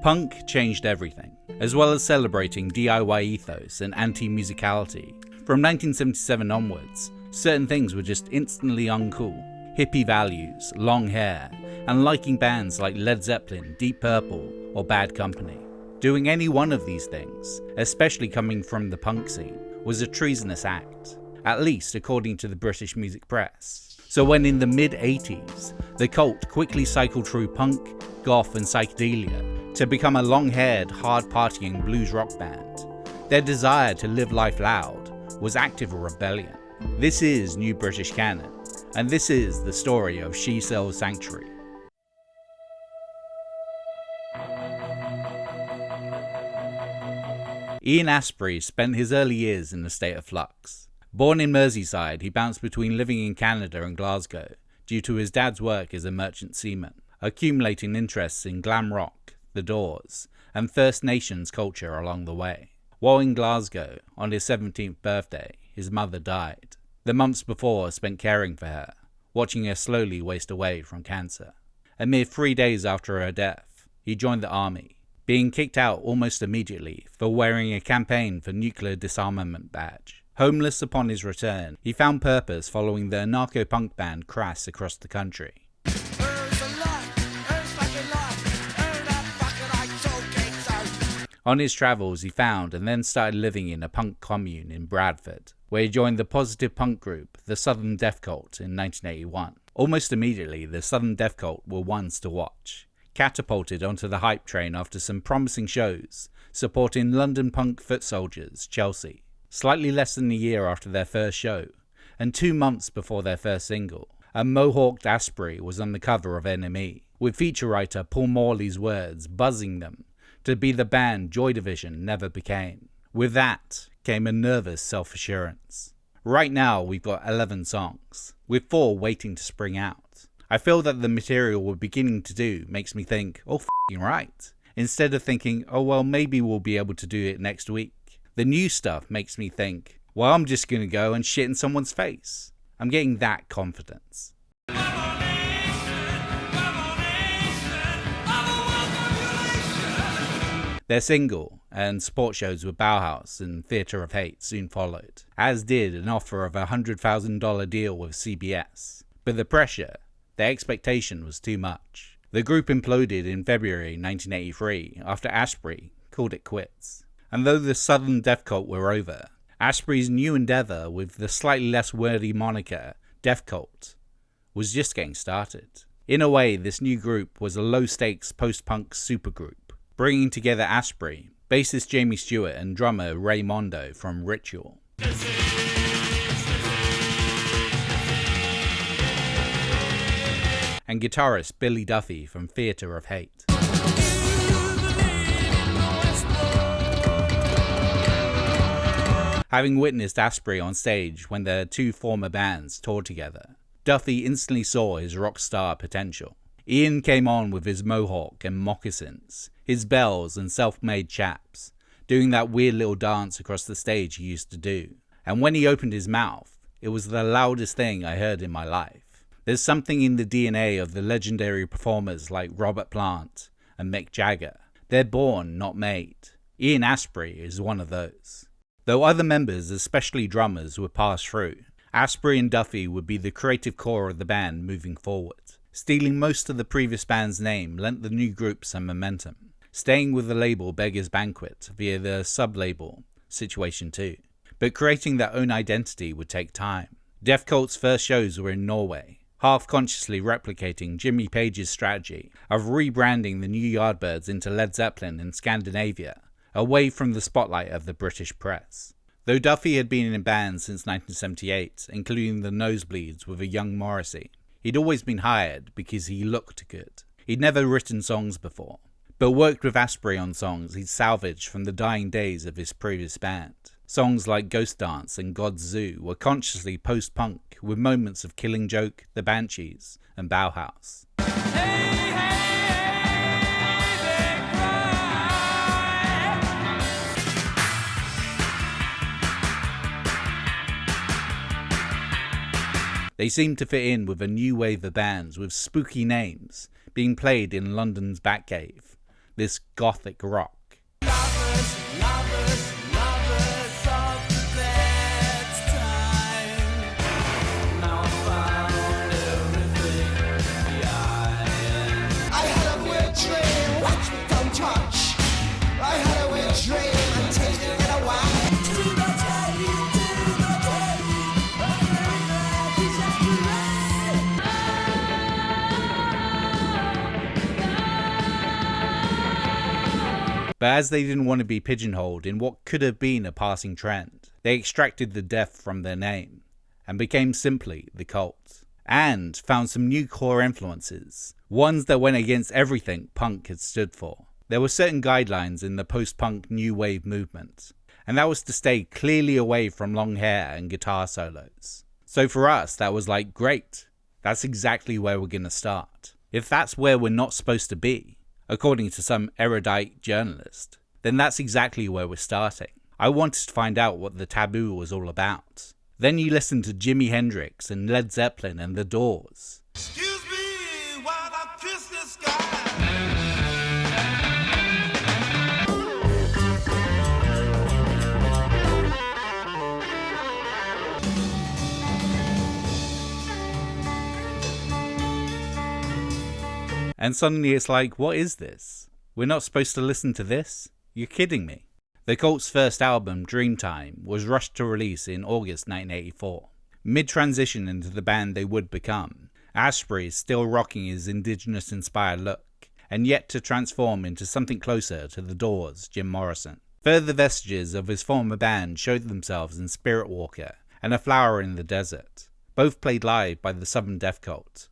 Punk changed everything, as well as celebrating DIY ethos and anti-musicality. From 1977 onwards, certain things were just instantly uncool. Hippie values, long hair, and liking bands like Led Zeppelin, Deep Purple, or Bad Company. Doing any one of these things, especially coming from the punk scene, was a treasonous act, at least according to the British music press. So when in the mid-80s, the cult quickly cycled through punk, goth and psychedelia to become a long-haired, hard-partying blues rock band, their desire to live life loud was active rebellion. This is New British Canon, and this is the story of She Sells Sanctuary. Ian Astbury spent his early years in a state of flux. Born in Merseyside, he bounced between living in Canada and Glasgow due to his dad's work as a merchant seaman, accumulating interests in glam rock, the Doors, and First Nations culture along the way. While in Glasgow, on his 17th birthday, his mother died. The months before spent caring for her, watching her slowly waste away from cancer. A mere 3 days after her death, he joined the army, being kicked out almost immediately for wearing a campaign for nuclear disarmament badge. Homeless upon his return, he found purpose following the anarcho-punk band Crass across the country. On his travels, he found and then started living in a punk commune in Bradford, where he joined the positive punk group, the Southern Death Cult, in 1981. Almost immediately, the Southern Death Cult were ones to watch, catapulted onto the hype train after some promising shows, supporting London punk foot soldiers, Chelsea. Slightly less than a year after their first show, and 2 months before their first single, a mohawked Astbury was on the cover of NME, with feature writer Paul Morley's words buzzing them to be the band Joy Division never became. With that came a nervous self-assurance. Right now we've got 11 songs, with 4 waiting to spring out. I feel that the material we're beginning to do makes me think, oh f***ing right, instead of thinking, oh well maybe we'll be able to do it next week. The new stuff makes me think, well I'm just gonna go and shit in someone's face. I'm getting that confidence. Their single and support shows with Bauhaus and Theatre of Hate soon followed, as did an offer of a $100,000 deal with CBS. But the pressure, the expectation was too much. The group imploded in February 1983 after Astbury called it quits. And though the Southern Death Cult were over, Astbury's new endeavour with the slightly less wordy moniker Death Cult was just getting started. In a way, this new group was a low-stakes post-punk supergroup, bringing together Astbury, bassist Jamie Stewart and drummer Ray Mondo from Ritual. And guitarist Billy Duffy from Theatre of Hate. Having witnessed Astbury on stage when their 2 former bands toured together, Duffy instantly saw his rock star potential. Ian came on with his mohawk and moccasins, his bells and self-made chaps, doing that weird little dance across the stage he used to do. And when he opened his mouth, it was the loudest thing I heard in my life. There's something in the DNA of the legendary performers like Robert Plant and Mick Jagger. They're born, not made. Ian Astbury is one of those. Though other members, especially drummers, would pass through, Astbury and Duffy would be the creative core of the band moving forward. Stealing most of the previous band's name lent the new group some momentum, staying with the label Beggars Banquet via the sub-label Situation 2. But creating their own identity would take time. Death Cult's first shows were in Norway, half-consciously replicating Jimmy Page's strategy of rebranding the New Yardbirds into Led Zeppelin in Scandinavia, away from the spotlight of the British press. Though Duffy had been in bands since 1978, including the Nosebleeds with a young Morrissey, he'd always been hired because he looked good. He'd never written songs before, but worked with Astbury on songs he'd salvaged from the dying days of his previous band. Songs like Ghost Dance and God's Zoo were consciously post-punk, with moments of Killing Joke, The Banshees, and Bauhaus. They seemed to fit in with a new wave of bands with spooky names being played in London's Batcave, this gothic rock. Lovers, lovers, lovers of the best time. Now I found everything behind. I had a weird dream, watch me don't touch. I had a weird dream, I'm taking it away. Do not tell you, do not tell you. But as they didn't want to be pigeonholed in what could have been a passing trend, they extracted the death from their name and became simply the Cult, and found some new core influences, ones that went against everything punk had stood for. There were certain guidelines in the post-punk new wave movement, and that was to stay clearly away from long hair and guitar solos. So for us, that was like, great, that's exactly where we're gonna start. If that's where we're not supposed to be, according to some erudite journalist, then that's exactly where we're starting. I wanted to find out what the taboo was all about. Then you listen to Jimi Hendrix and Led Zeppelin and The Doors. Excuse me while I kiss the sky. And suddenly it's like, what is this? We're not supposed to listen to this? You're kidding me. The Cult's first album, Dreamtime, was rushed to release in August 1984. Mid-transition into the band they would become, Asprey is still rocking his indigenous-inspired look, and yet to transform into something closer to The Doors' Jim Morrison. Further vestiges of his former band showed themselves in Spirit Walker and A Flower in the Desert, both played live by the Southern Death Cult.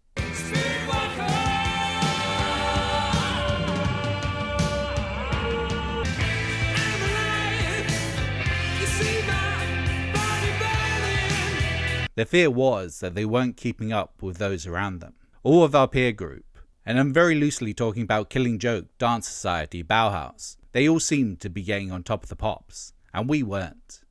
The fear was that they weren't keeping up with those around them. All of our peer group, and I'm very loosely talking about Killing Joke, Dance Society, Bauhaus, they all seemed to be getting on top of the pops, and we weren't.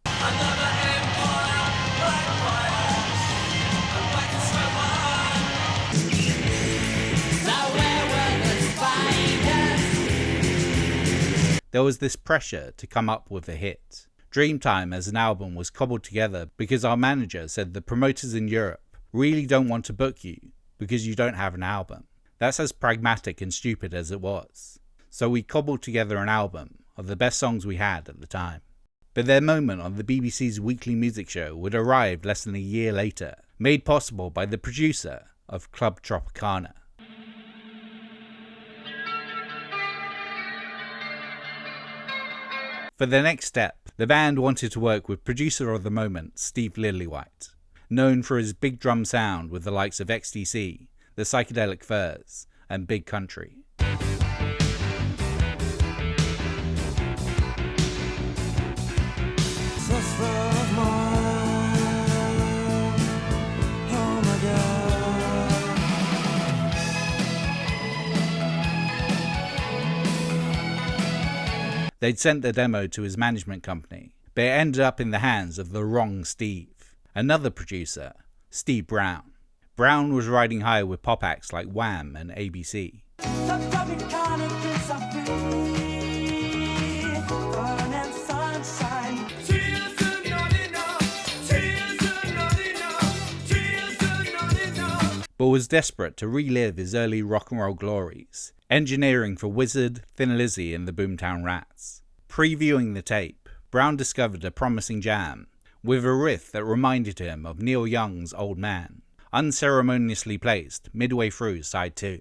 There was this pressure to come up with a hit. Dreamtime as an album was cobbled together because our manager said the promoters in Europe really don't want to book you because you don't have an album. That's as pragmatic and stupid as it was. So we cobbled together an album of the best songs we had at the time. But their moment on the BBC's weekly music show would arrive less than a year later, made possible by the producer of Club Tropicana. For the next step, the band wanted to work with producer of the moment, Steve Lillywhite, known for his big drum sound with the likes of XTC, the Psychedelic Furs, and Big Country. They'd sent the demo to his management company, but it ended up in the hands of the wrong Steve, another producer, Steve Brown. Brown was riding high with pop acts like Wham and ABC. But was desperate to relive his early rock and roll glories, engineering for Wizzard, Thin Lizzy and the Boomtown Rats. Previewing the tape, Brown discovered a promising jam, with a riff that reminded him of Neil Young's Old Man, unceremoniously placed midway through side 2.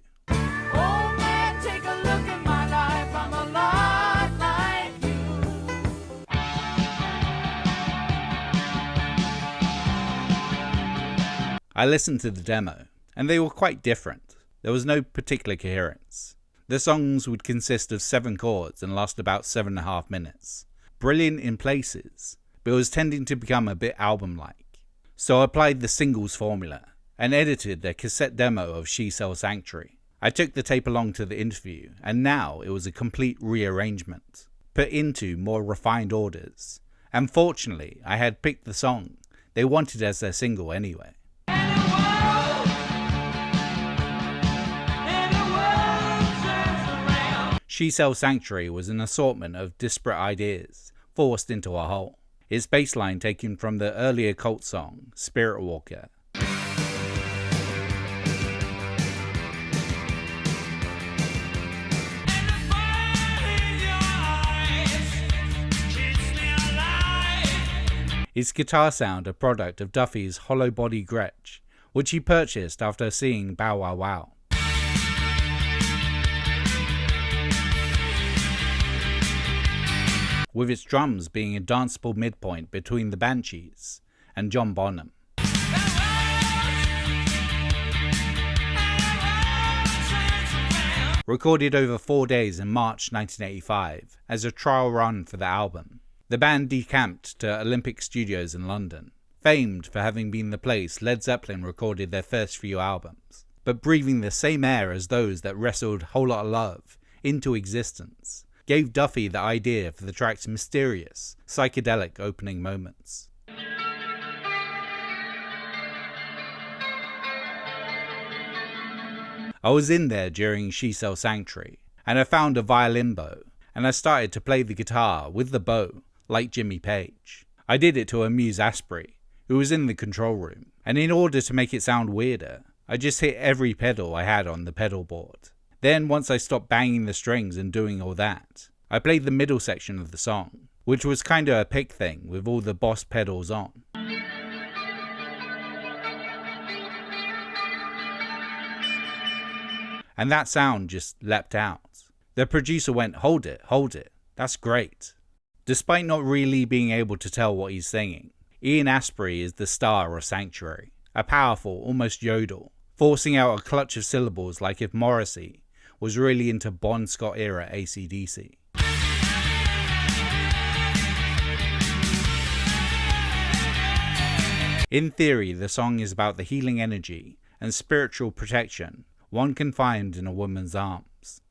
I listened to the demo, and they were quite different. There was no particular coherence. The songs would consist of 7 chords and last about 7.5 minutes. Brilliant in places, but it was tending to become a bit album-like. So I applied the singles formula and edited a cassette demo of She Sells Sanctuary. I took the tape along to the interview, and now it was a complete rearrangement, put into more refined orders. And fortunately, I had picked the song they wanted as their single anyway. She Sells Sanctuary was an assortment of disparate ideas forced into a whole, its bassline taken from the earlier Cult song, Spirit Walker. Its guitar sound a product of Duffy's hollow body Gretsch, which he purchased after seeing Bow Wow Wow. With its drums being a danceable midpoint between the Banshees and John Bonham. Recorded over 4 days in March 1985 as a trial run for the album, the band decamped to Olympic Studios in London, famed for having been the place Led Zeppelin recorded their first few albums, but breathing the same air as those that wrestled Whole Lotta Love into existence, gave Duffy the idea for the track's mysterious, psychedelic opening moments. I was in there during She Sells Sanctuary, and I found a violin bow, and I started to play the guitar with the bow, like Jimmy Page. I did it to amuse Asprey, who was in the control room, and in order to make it sound weirder, I just hit every pedal I had on the pedal board. Then once I stopped banging the strings and doing all that, I played the middle section of the song, which was kinda a pick thing with all the boss pedals on. And that sound just leapt out. The producer went, hold it, that's great." Despite not really being able to tell what he's singing, Ian Astbury is the star of Sanctuary, a powerful, almost yodel, forcing out a clutch of syllables like if Morrissey was really into Bon Scott era AC/DC. In theory, the song is about the healing energy and spiritual protection one can find in a woman's arms.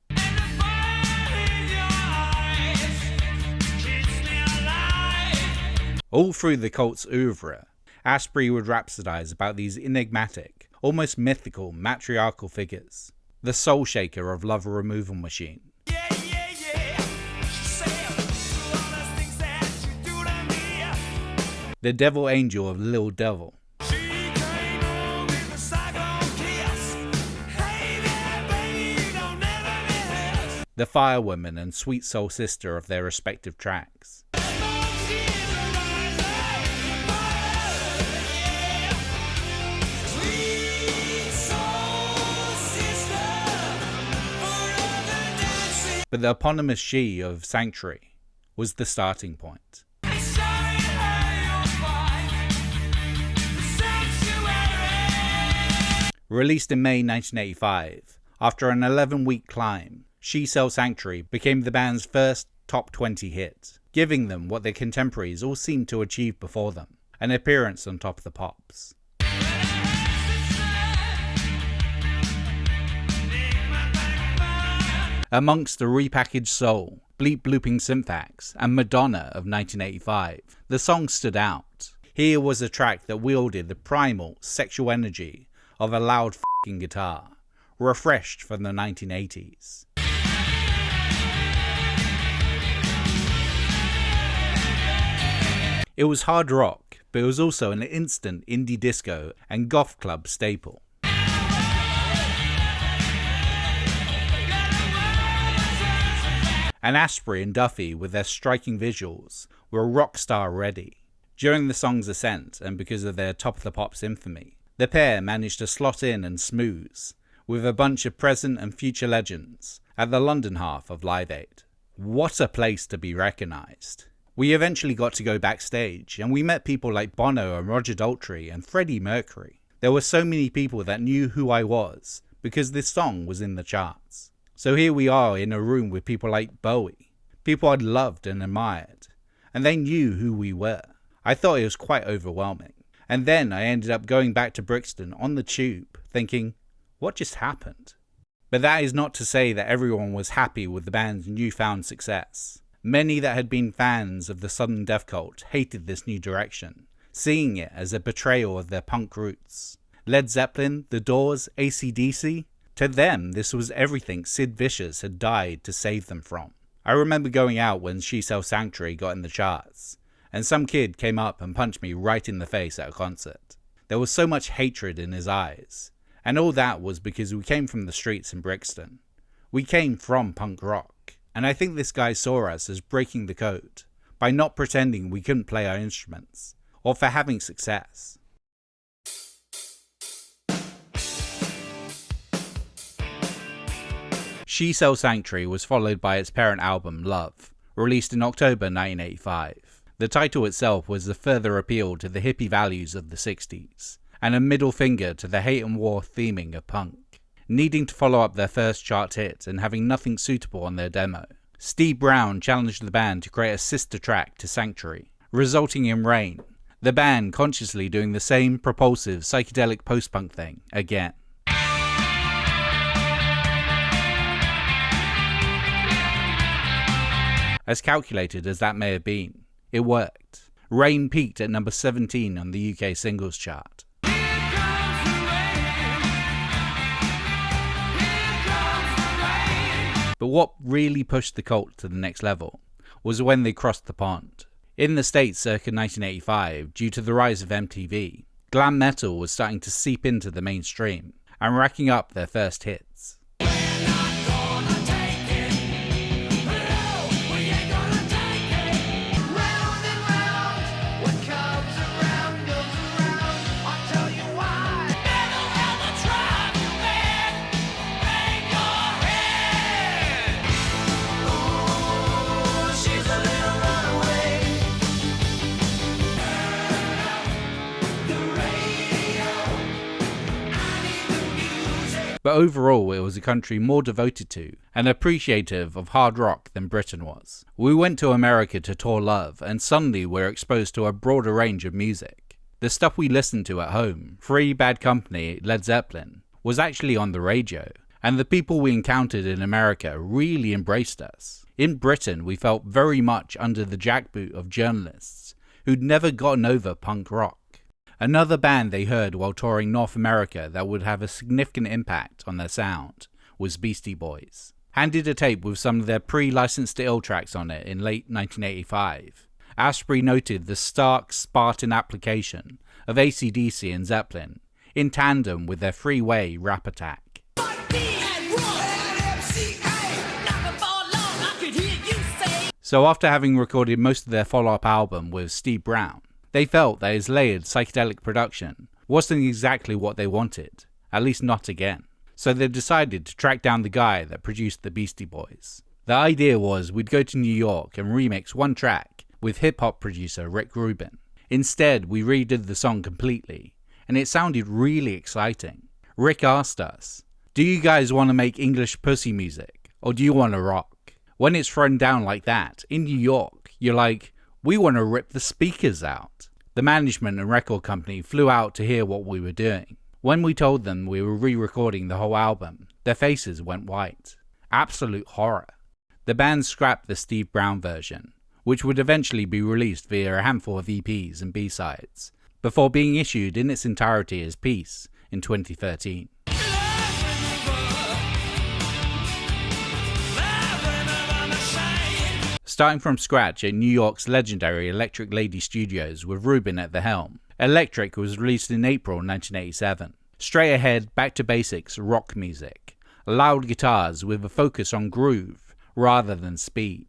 All through the Cult's oeuvre, Asprey would rhapsodize about these enigmatic, almost mythical matriarchal figures, the soul shaker of Love Removal Machine, the devil angel of Lil Devil, the firewoman and sweet soul sister of their respective tracks. But the eponymous she of Sanctuary was the starting point. Released in May 1985, after an 11-week climb, She Sells Sanctuary became the band's first top 20 hit, giving them what their contemporaries all seemed to achieve before them, an appearance on Top of the Pops. Amongst the repackaged soul, bleep blooping syntax, and Madonna of 1985, the song stood out. Here was a track that wielded the primal, sexual energy of a loud f***ing guitar, refreshed from the 1980s. It was hard rock, but it was also an instant indie disco and goth club staple. And Asprey and Duffy, with their striking visuals, were rock star ready. During the song's ascent, and because of their Top of the Pops infamy, the pair managed to slot in and smooze, with a bunch of present and future legends, at the London half of Live Aid. What a place to be recognised. We eventually got to go backstage, and we met people like Bono and Roger Daltrey and Freddie Mercury. There were so many people that knew who I was, because this song was in the charts. So here we are in a room with people like Bowie, people I'd loved and admired, and they knew who we were. I thought it was quite overwhelming. And then I ended up going back to Brixton on the tube, thinking, what just happened? But that is not to say that everyone was happy with the band's newfound success. Many that had been fans of the Southern Death Cult hated this new direction, seeing it as a betrayal of their punk roots. Led Zeppelin, The Doors, AC/DC To them, this was everything Sid Vicious had died to save them from. I remember going out when She Sells Sanctuary got in the charts, and some kid came up and punched me right in the face at a concert. There was so much hatred in his eyes, and all that was because we came from the streets in Brixton. We came from punk rock, and I think this guy saw us as breaking the code, by not pretending we couldn't play our instruments, or for having success. She Sells Sanctuary was followed by its parent album, Love, released in October 1985. The title itself was a further appeal to the hippie values of the 60s, and a middle finger to the hate and war theming of punk. Needing to follow up their first chart hit and having nothing suitable on their demo, Steve Brown challenged the band to create a sister track to Sanctuary, resulting in Rain, the band consciously doing the same propulsive psychedelic post-punk thing again. As calculated as that may have been, it worked. Rain peaked at number 17 on the UK singles chart. But what really pushed the cult to the next level was when they crossed the pond. In the States circa 1985, due to the rise of MTV, glam metal was starting to seep into the mainstream and racking up their first hits. But overall, it was a country more devoted to and appreciative of hard rock than Britain was. We went to America to tour Love, and suddenly we're exposed to a broader range of music. The stuff we listened to at home, Free, Bad Company, Led Zeppelin, was actually on the radio, and the people we encountered in America really embraced us. In Britain, we felt very much under the jackboot of journalists who'd never gotten over punk rock. Another band they heard while touring North America that would have a significant impact on their sound was Beastie Boys. Handed a tape with some of their pre-licensed to ill tracks on it in late 1985, Asprey noted the stark Spartan application of AC/DC and Zeppelin in tandem with their Freeway rap attack. So after having recorded most of their follow-up album with Steve Brown, they felt that his layered psychedelic production wasn't exactly what they wanted, at least not again. So they decided to track down the guy that produced the Beastie Boys. The idea was we'd go to New York and remix one track with hip-hop producer Rick Rubin. Instead, we redid the song completely, and it sounded really exciting. Rick asked us, "Do you guys want to make English pussy music, or do you want to rock?" When it's thrown down like that, in New York, you're like, we want to rip the speakers out. The management and record company flew out to hear what we were doing. When we told them we were re-recording the whole album, their faces went white. Absolute horror. The band scrapped the Steve Brown version, which would eventually be released via a handful of EPs and B-sides, before being issued in its entirety as Peace in 2013. Starting from scratch at New York's legendary Electric Lady Studios with Rubin at the helm, Electric was released in April 1987. Straight ahead, back to basics rock music, loud guitars with a focus on groove rather than speed.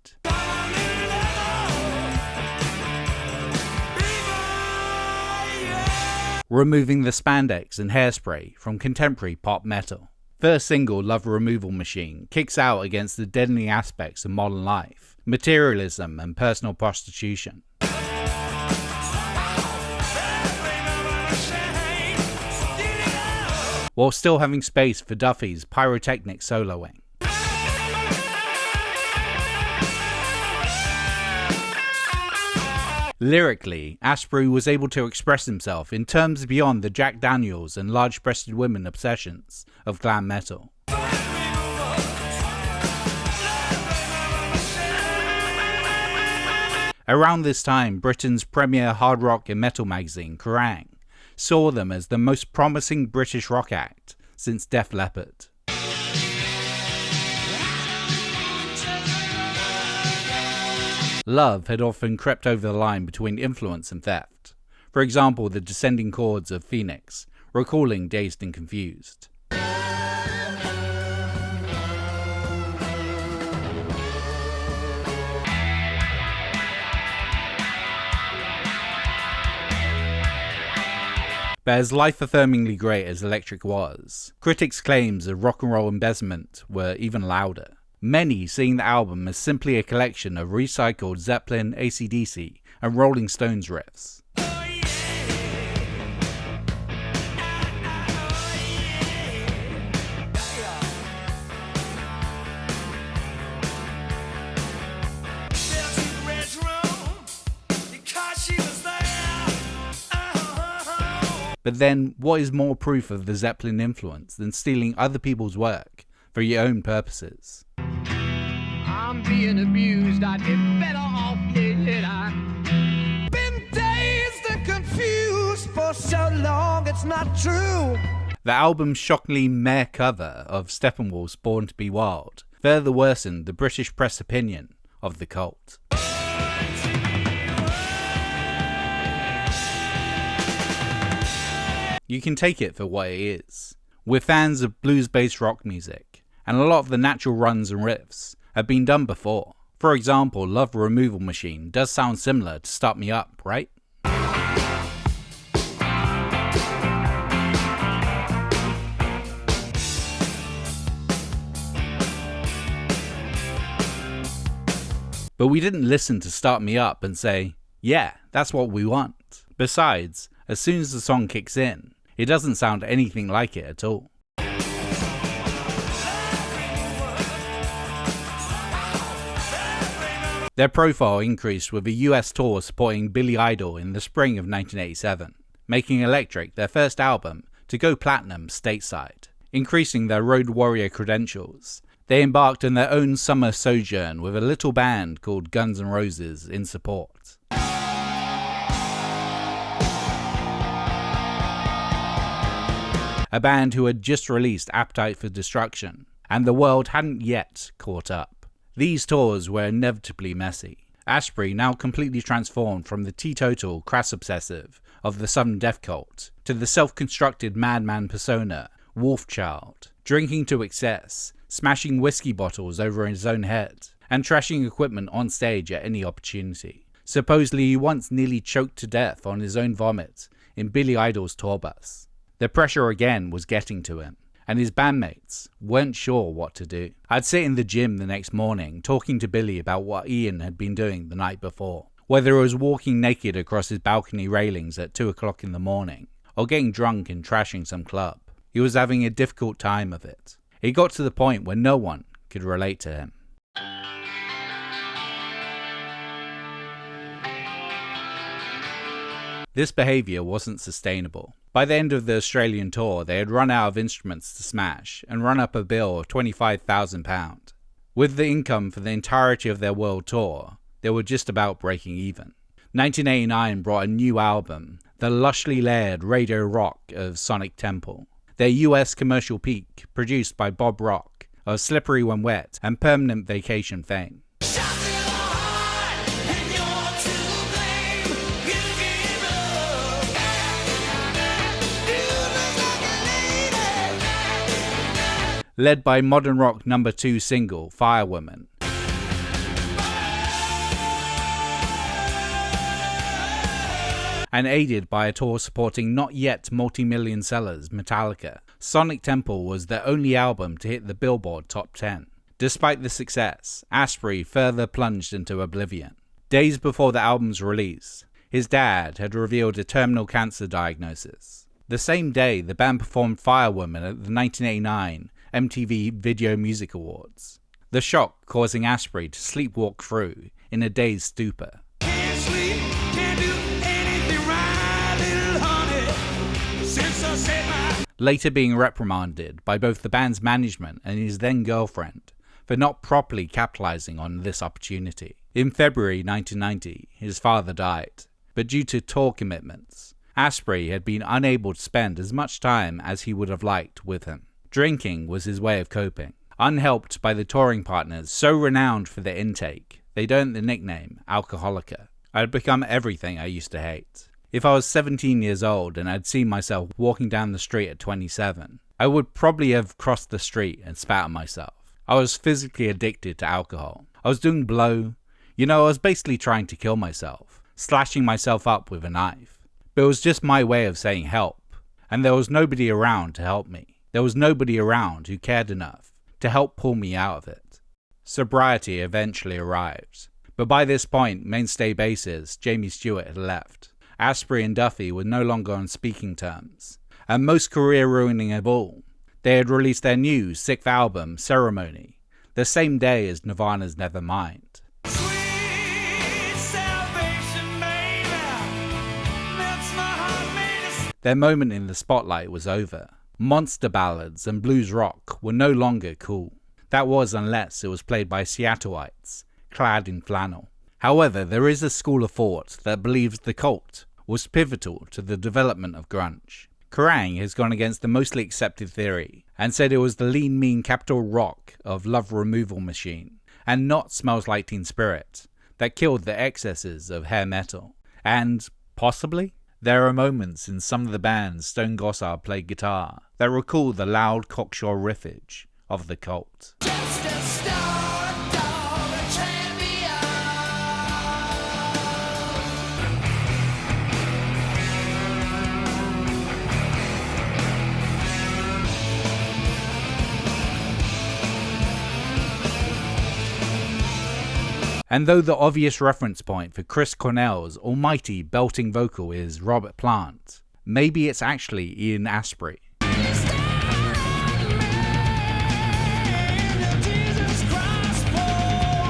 Removing the spandex and hairspray from contemporary pop metal. First single, Love Removal Machine, kicks out against the deadening aspects of modern life, materialism and personal prostitution. While still having space for Duffy's pyrotechnic soloing. Lyrically, Asprey was able to express himself in terms beyond the Jack Daniels and large-breasted women obsessions of glam metal. Around this time, Britain's premier hard rock and metal magazine, Kerrang!, saw them as the most promising British rock act since Def Leppard. Love had often crept over the line between influence and theft. For example, the descending chords of Phoenix, recalling Dazed and Confused. But as life-affirmingly great as Electric was, critics' claims of rock and roll embezzlement were even louder. Many seeing the album as simply a collection of recycled Zeppelin, AC/DC, and Rolling Stones riffs. But then, what is more proof of the Zeppelin influence than stealing other people's work for your own purposes? I'm being abused, I'd be better off dead. I've been dazed and confused for so long, it's not true. The album's shockingly meh cover of Steppenwolf's Born to Be Wild further worsened the British press opinion of the cult. You can take it for what it is. We're fans of blues-based rock music, and a lot of the natural runs and riffs have been done before. For example, Love Removal Machine does sound similar to Start Me Up, right? But we didn't listen to Start Me Up and say, yeah, that's what we want. Besides, as soon as the song kicks in, it doesn't sound anything like it at all. Their profile increased with a US tour supporting Billy Idol in the spring of 1987, making Electric their first album to go platinum stateside. Increasing their Road Warrior credentials, they embarked on their own summer sojourn with a little band called Guns N' Roses in support. A band who had just released Appetite for Destruction, and the world hadn't yet caught up. These tours were inevitably messy. Asprey now completely transformed from the teetotal crass obsessive of the Southern Death Cult to the self-constructed madman persona, Wolfchild, drinking to excess, smashing whiskey bottles over his own head, and trashing equipment on stage at any opportunity. Supposedly he once nearly choked to death on his own vomit in Billy Idol's tour bus. The pressure again was getting to him, and his bandmates weren't sure what to do. I'd sit in the gym the next morning talking to Billy about what Ian had been doing the night before, whether it was walking naked across his balcony railings at 2 o'clock in the morning, or getting drunk and trashing some club. He was having a difficult time of it. It got to the point where no one could relate to him. This behaviour wasn't sustainable. By the end of the Australian tour, they had run out of instruments to smash and run up a bill of £25,000. With the income for the entirety of their world tour, they were just about breaking even. 1989 brought a new album, the lushly layered radio rock of Sonic Temple. Their US commercial peak, produced by Bob Rock of Slippery When Wet and Permanent Vacation fame. Led by modern rock number 2 single, Firewoman. And aided by a tour supporting not yet multi-million sellers Metallica, Sonic Temple was their only album to hit the Billboard Top 10. Despite the success, Asprey further plunged into oblivion. Days before the album's release, his dad had revealed a terminal cancer diagnosis. The same day, the band performed Firewoman at the 1989 MTV Video Music Awards, the shock causing Asprey to sleepwalk through in a dazed stupor. Can't sleep, can't do anything right, little honey, since I said my... Later being reprimanded by both the band's management and his then-girlfriend for not properly capitalizing on this opportunity. In February 1990, his father died, but due to tour commitments, Asprey had been unable to spend as much time as he would have liked with him. Drinking was his way of coping, unhelped by the touring partners so renowned for their intake they'd earned the nickname Alcoholica. I had become everything I used to hate. If I was 17 years old and I'd seen myself walking down the street at 27, I would probably have crossed the street and spat at myself. I was physically addicted to alcohol. I was doing blow. I was basically trying to kill myself, slashing myself up with a knife. But it was just my way of saying help, and there was nobody around to help me. There was nobody around who cared enough to help pull me out of it. Sobriety eventually arrived, but by this point, mainstay bassist Jamie Stewart had left. Asprey and Duffy were no longer on speaking terms, and most career-ruining of all, they had released their new 6th album, Ceremony, the same day as Nirvana's Nevermind. Sweet salvation, baby. That's my heart made of. Their moment in the spotlight was over. Monster ballads and blues rock were no longer cool. That was unless it was played by Seattleites, clad in flannel. However, there is a school of thought that believes the Cult was pivotal to the development of grunge. Kerrang has gone against the mostly accepted theory and said it was the lean, mean Capital Rock of Love Removal Machine and not Smells Like Teen Spirit that killed the excesses of hair metal. And, possibly, there are moments in some of the band's Stone Gossard played guitar that recall the loud cocksure riffage of the Cult. Just a star dog, a champion. And though the obvious reference point for Chris Cornell's almighty belting vocal is Robert Plant, maybe it's actually Ian Asprey.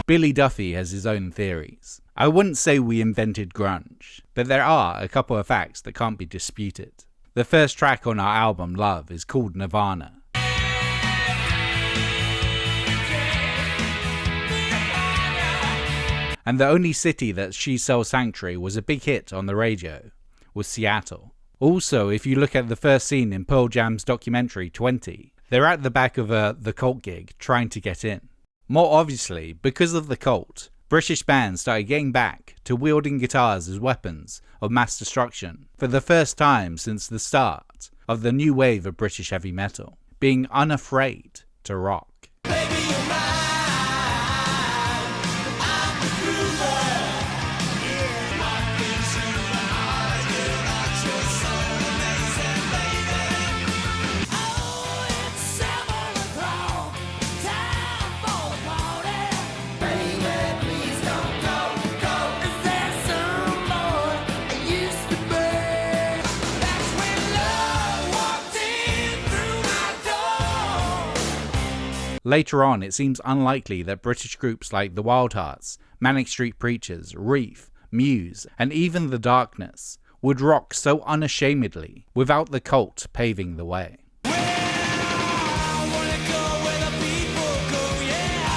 Billy Duffy has his own theories. I wouldn't say we invented grunge, but there are a couple of facts that can't be disputed. The first track on our album, Love, is called Nirvana. And the only city that She Sells Sanctuary was a big hit on the radio was Seattle. Also, if you look at the first scene in Pearl Jam's documentary 20, they're at the back of the Cult gig trying to get in. More obviously, because of the Cult, British bands started getting back to wielding guitars as weapons of mass destruction for the first time since the start of the new wave of British heavy metal, being unafraid to rock. Baby, you're mine. I'm the groover. Walk into my heart, you got your soul amazing, baby. Oh, it's 7 o'clock, time for the party. Baby, please don't go. Is there some more I used to be? That's when love walked in through my door. Later on, it seems unlikely that British groups like the Wild Hearts, Manic Street Preachers, Reef, Muse, and even The Darkness would rock so unashamedly without the Cult paving the way. I wanna go where the people go, yeah.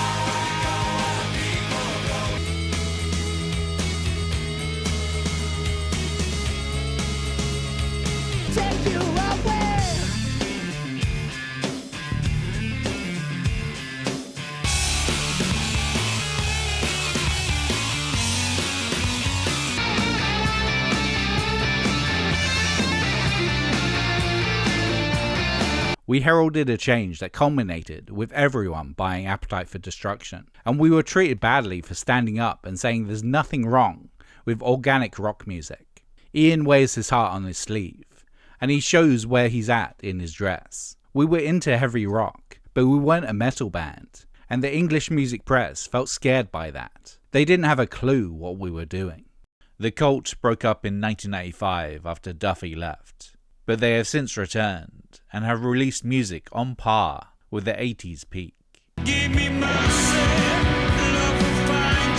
Take you away. We heralded a change that culminated with everyone buying Appetite for Destruction, and we were treated badly for standing up and saying there's nothing wrong with organic rock music. Ian wears his heart on his sleeve, and he shows where he's at in his dress. We were into heavy rock, but we weren't a metal band, and the English music press felt scared by that. They didn't have a clue what we were doing. The Cult broke up in 1995 after Duffy left, but they have since returned and have released music on par with the 80s peak. Give me mercy, love will find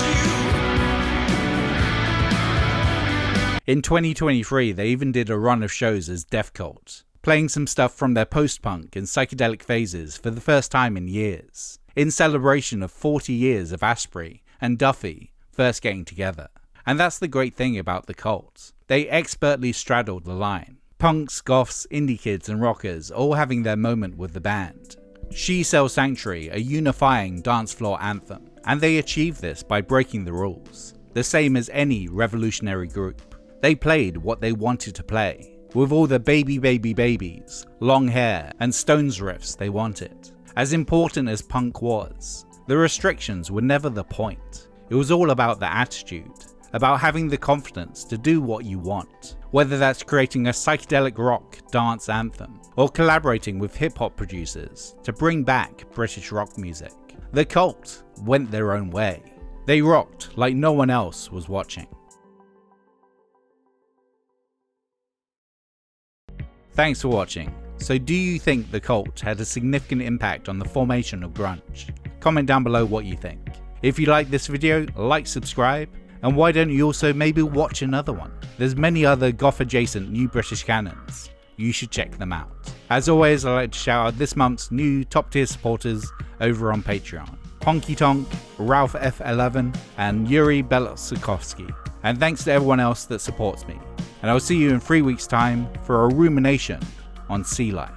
you. In 2023, they even did a run of shows as Death Cult, playing some stuff from their post-punk and psychedelic phases for the first time in years, in celebration of 40 years of Asprey and Duffy first getting together. And that's the great thing about the Cult. They expertly straddled the line. Punks, goths, indie kids and rockers all having their moment with the band. She Sells Sanctuary a unifying dance floor anthem, and they achieved this by breaking the rules, the same as any revolutionary group. They played what they wanted to play, with all the baby baby babies, long hair and Stones riffs they wanted. As important as punk was, the restrictions were never the point. It was all about the attitude, about having the confidence to do what you want, whether that's creating a psychedelic rock dance anthem or collaborating with hip hop producers to bring back British rock music. The Cult went their own way. They rocked like no one else was watching. Thanks for watching. So do you think The Cult had a significant impact on the formation of grunge? Comment down below what you think. If you like this video, like, subscribe, and why don't you also maybe watch another one? There's many other goth adjacent new British canons. You should check them out. As always, I'd like to shout out this month's new top tier supporters over on Patreon. Honky Tonk, Ralph F11, and Yuri Belosakowski. And thanks to everyone else that supports me. And I'll see you in 3 weeks' time for a rumination on sea life.